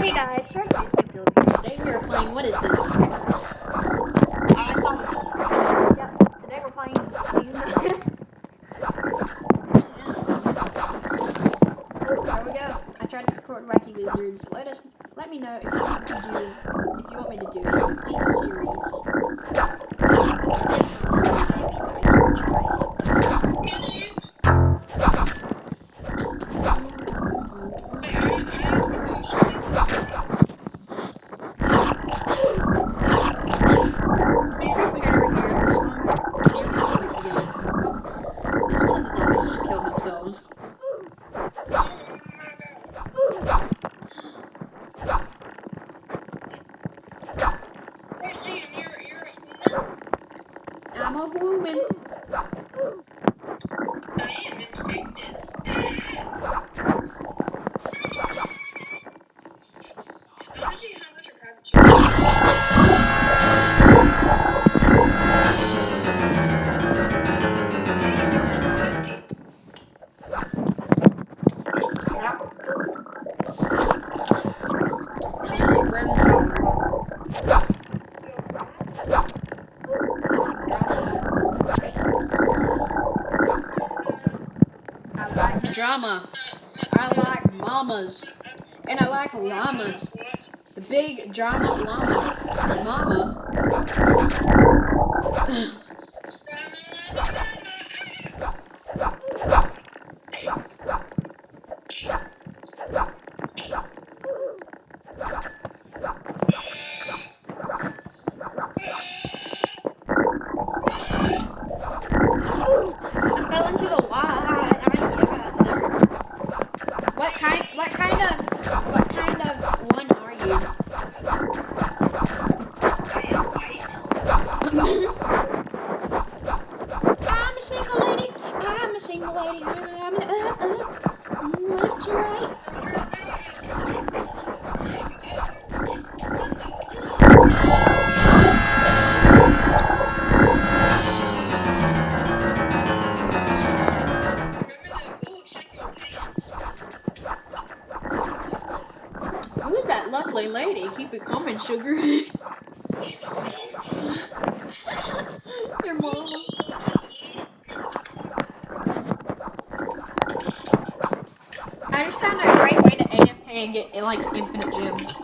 Hey guys, sure. Today we are playing, what is this? I saw this. Yep, today we're playing There we go. I tried to record Wacky Wizards. Let me know if you want me to do a complete series. I'm a woman. Drama. I like mamas. And I like llamas. The big drama llama. Mama. I fell into the water. What kind of one are you? I'm a single lady. I'm a single lady. Left to right. Who's that lovely lady? Keep it coming, sugar. Your mama. I just found a great way to AFK and get like infinite gems.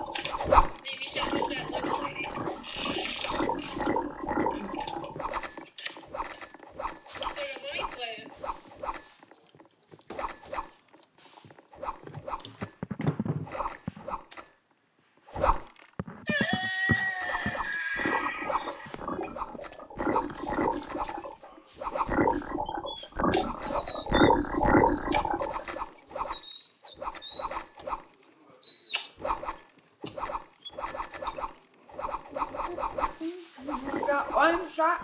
Got one shot.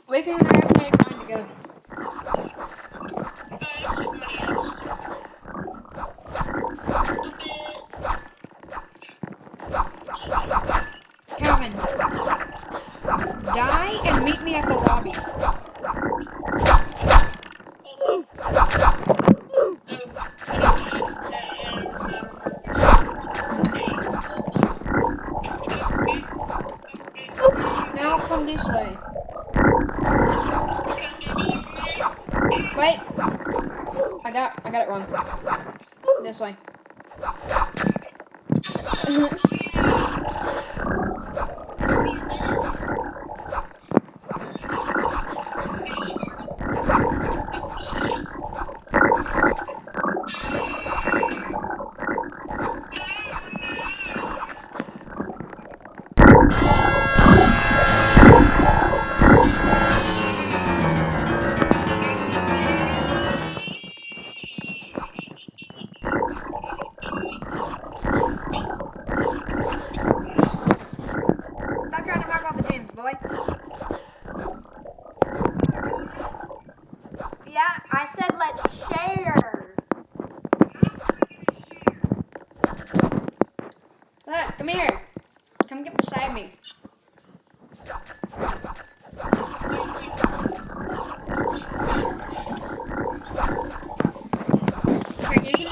Wait till I have time to go. Kevin, die and meet me at the lobby. Now come this way. Wait. I got it wrong. This way. I said let's share. Look, come here. Come get beside me. Here, you can...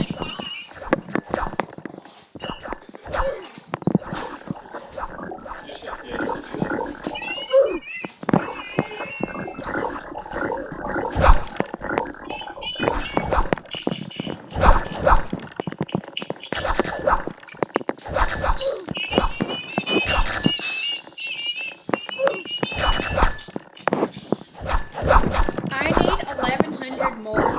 I need 1,100 more.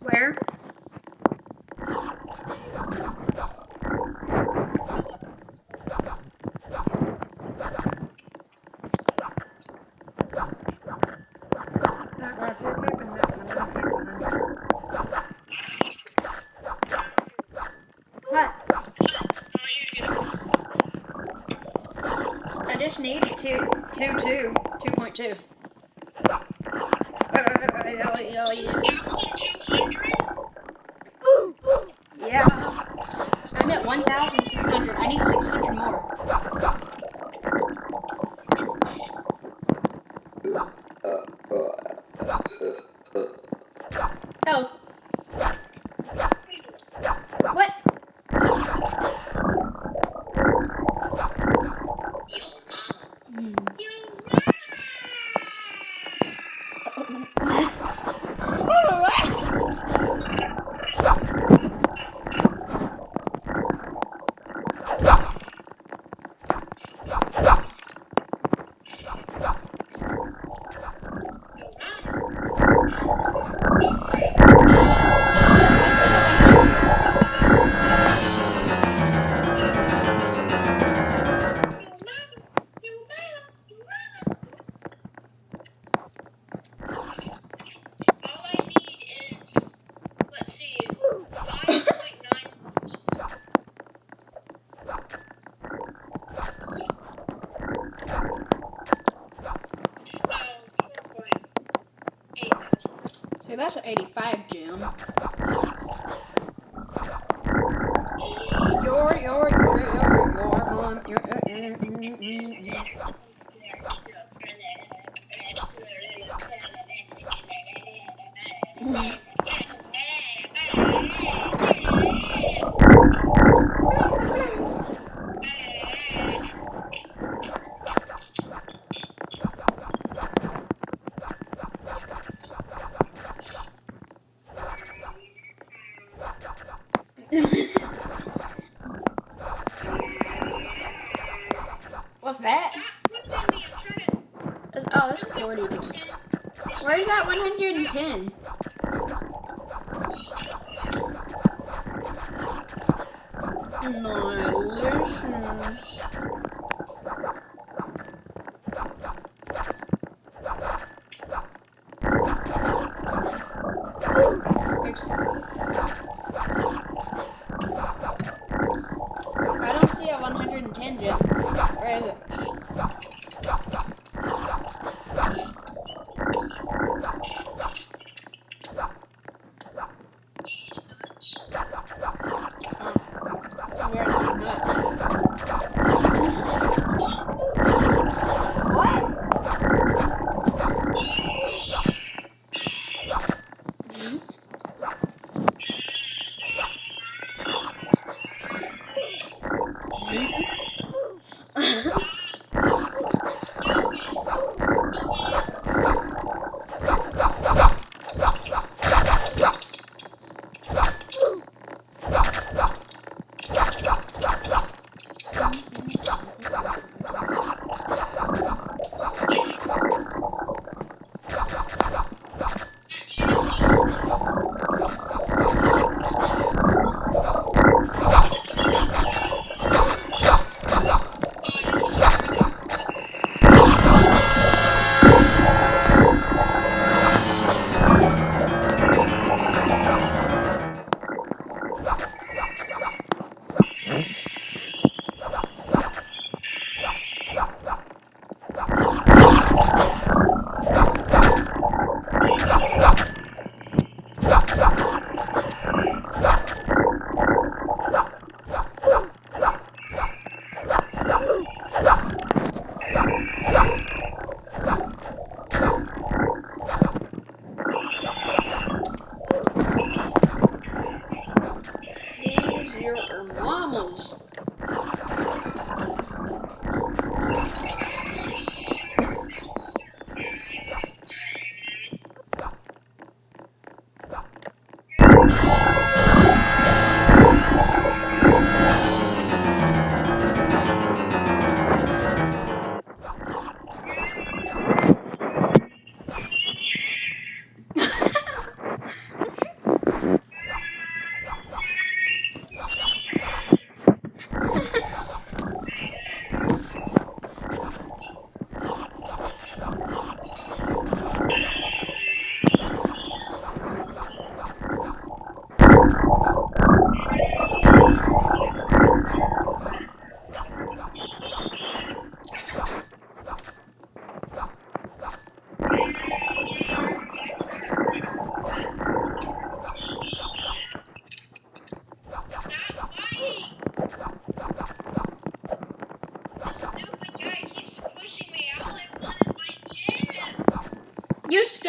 Where? What? I just need 2.2. Yeah. I'm at 1,600. I need 600 more. Oh. What? See, that's an 85 gem. Your mom. What's that? Oh, that's 40. Where's that 110? Delicious. Oops. I don't see a 110 gem. Where is it?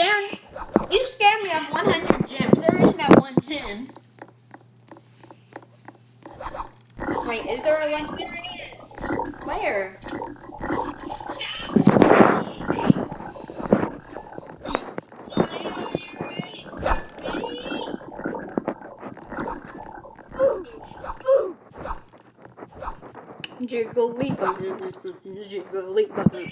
You scammed me of 100 gems. There is no 110. Wait, is there a one? Where? Jiggly button, jiggly button.